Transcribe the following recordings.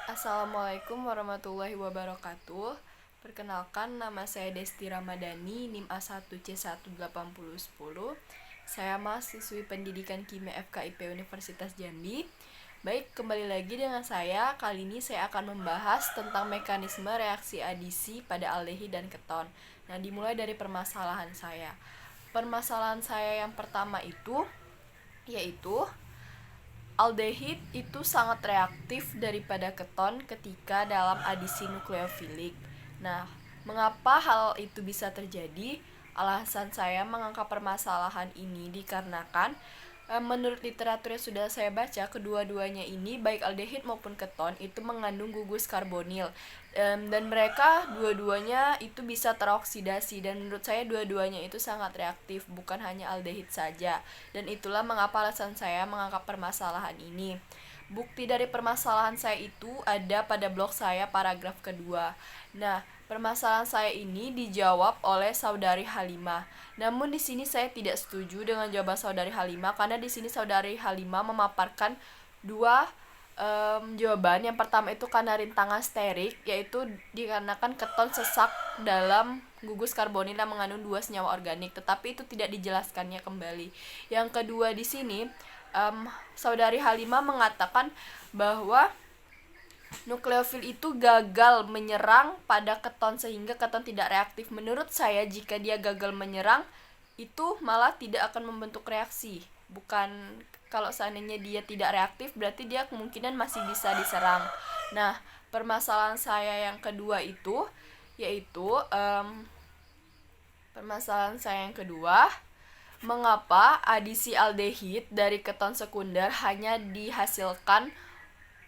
Assalamualaikum warahmatullahi wabarakatuh. Perkenalkan, nama saya Desti Ramadhani, NIM A1C18010. Saya mahasiswi pendidikan kimia FKIP Universitas Jambi. Baik, kembali lagi dengan saya. Kali ini saya akan membahas tentang mekanisme reaksi adisi pada aldehid dan keton. Nah, dimulai dari permasalahan saya. Permasalahan saya yang pertama yaitu aldehid itu sangat reaktif daripada keton ketika dalam adisi nukleofilik. Nah, mengapa hal itu bisa terjadi? Alasan saya mengangkat permasalahan ini dikarenakan menurut literatur yang sudah saya baca, kedua-duanya ini baik aldehid maupun keton itu mengandung gugus karbonil, dan mereka dua-duanya itu bisa teroksidasi, dan menurut saya dua-duanya itu sangat reaktif, bukan hanya aldehid saja. Dan itulah mengapa alasan saya mengangkat permasalahan ini. Bukti dari permasalahan saya itu ada pada blog saya paragraf kedua. Nah, permasalahan saya ini dijawab oleh saudari Halimah. Namun di sini saya tidak setuju dengan jawaban saudari Halimah, karena di sini saudari Halimah memaparkan dua jawaban. Yang pertama itu karena rintangan sterik, yaitu dikarenakan keton sesak dalam gugus karbonil yang mengandung dua senyawa organik, tetapi itu tidak dijelaskannya kembali. Yang kedua di sini saudari Halimah mengatakan bahwa nukleofil itu gagal menyerang pada keton sehingga keton tidak reaktif. Menurut saya, jika dia gagal menyerang, itu malah tidak akan membentuk reaksi. Bukan, kalau seandainya dia tidak reaktif, berarti dia kemungkinan masih bisa diserang. Nah, permasalahan saya yang kedua mengapa adisi aldehid dari keton sekunder hanya dihasilkan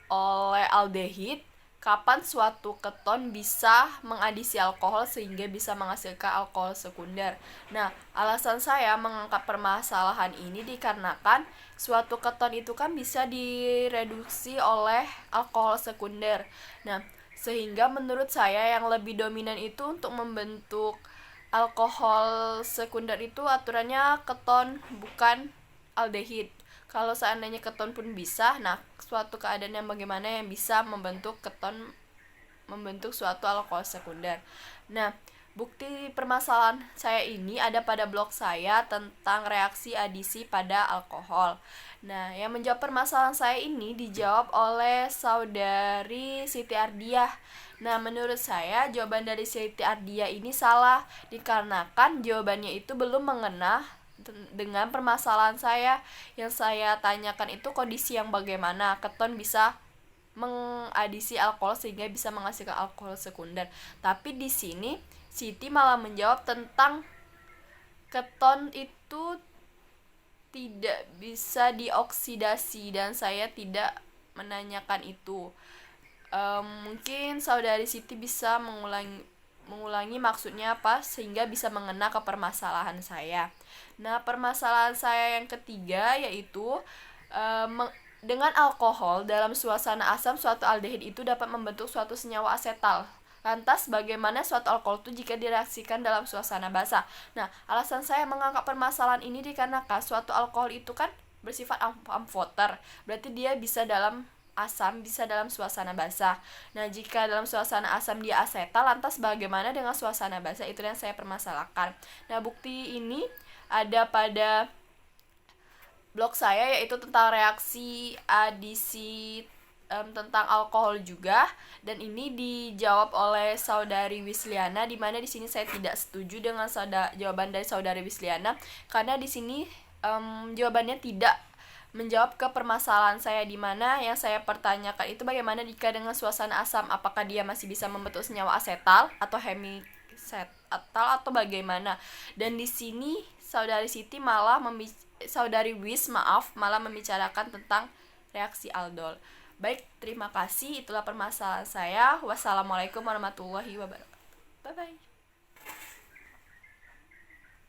oleh aldehid? Kapan suatu keton bisa mengadisi alkohol sehingga bisa menghasilkan alkohol sekunder? Nah, alasan saya mengangkat permasalahan ini dikarenakan suatu keton itu kan bisa direduksi oleh alkohol sekunder. Nah, sehingga menurut saya yang lebih dominan itu untuk membentuk alkohol sekunder itu aturannya keton, bukan aldehid. Kalau seandainya keton pun bisa, nah suatu keadaan yang bagaimana yang bisa membentuk keton membentuk suatu alkohol sekunder. Nah, bukti permasalahan saya ini ada pada blog saya tentang reaksi adisi pada alkohol. Nah, yang menjawab permasalahan saya ini dijawab oleh saudari Siti Ardiah. Nah, menurut saya jawaban dari Siti Ardiah ini salah, dikarenakan jawabannya itu belum mengena dengan permasalahan saya. Yang saya tanyakan itu kondisi yang bagaimana keton bisa mengadisi alkohol sehingga bisa menghasilkan alkohol sekunder. Tapi di sini Siti malah menjawab tentang keton itu tidak bisa dioksidasi, dan saya tidak menanyakan itu. Mungkin saudari Siti bisa mengulangi maksudnya apa sehingga bisa mengena ke permasalahan saya. Nah, permasalahan saya yang ketiga yaitu dengan alkohol dalam suasana asam, suatu aldehid itu dapat membentuk suatu senyawa asetal. Lantas bagaimana suatu alkohol itu jika direaksikan dalam suasana basah? Nah, alasan saya mengangkat permasalahan ini dikarenakan suatu alkohol itu kan bersifat amfoter. Berarti dia bisa dalam asam, bisa dalam suasana basah. Nah, jika dalam suasana asam dia asetal, lantas bagaimana dengan suasana basah? Itu yang saya permasalahkan. Nah, bukti ini ada pada blog saya, yaitu tentang reaksi adisi tentang alkohol juga, dan ini dijawab oleh saudari Wisliana, di mana di sini saya tidak setuju dengan jawaban dari saudari Wisliana, karena di sini jawabannya tidak menjawab ke permasalahan saya, di mana yang saya pertanyakan itu bagaimana jika dengan suasana asam, apakah dia masih bisa membentuk senyawa asetal atau hemisetal atau bagaimana. Dan di sini saudari malah membicarakan tentang reaksi aldol. Baik, terima kasih. Itulah permasalahan saya. Wassalamualaikum warahmatullahi wabarakatuh. Bye bye.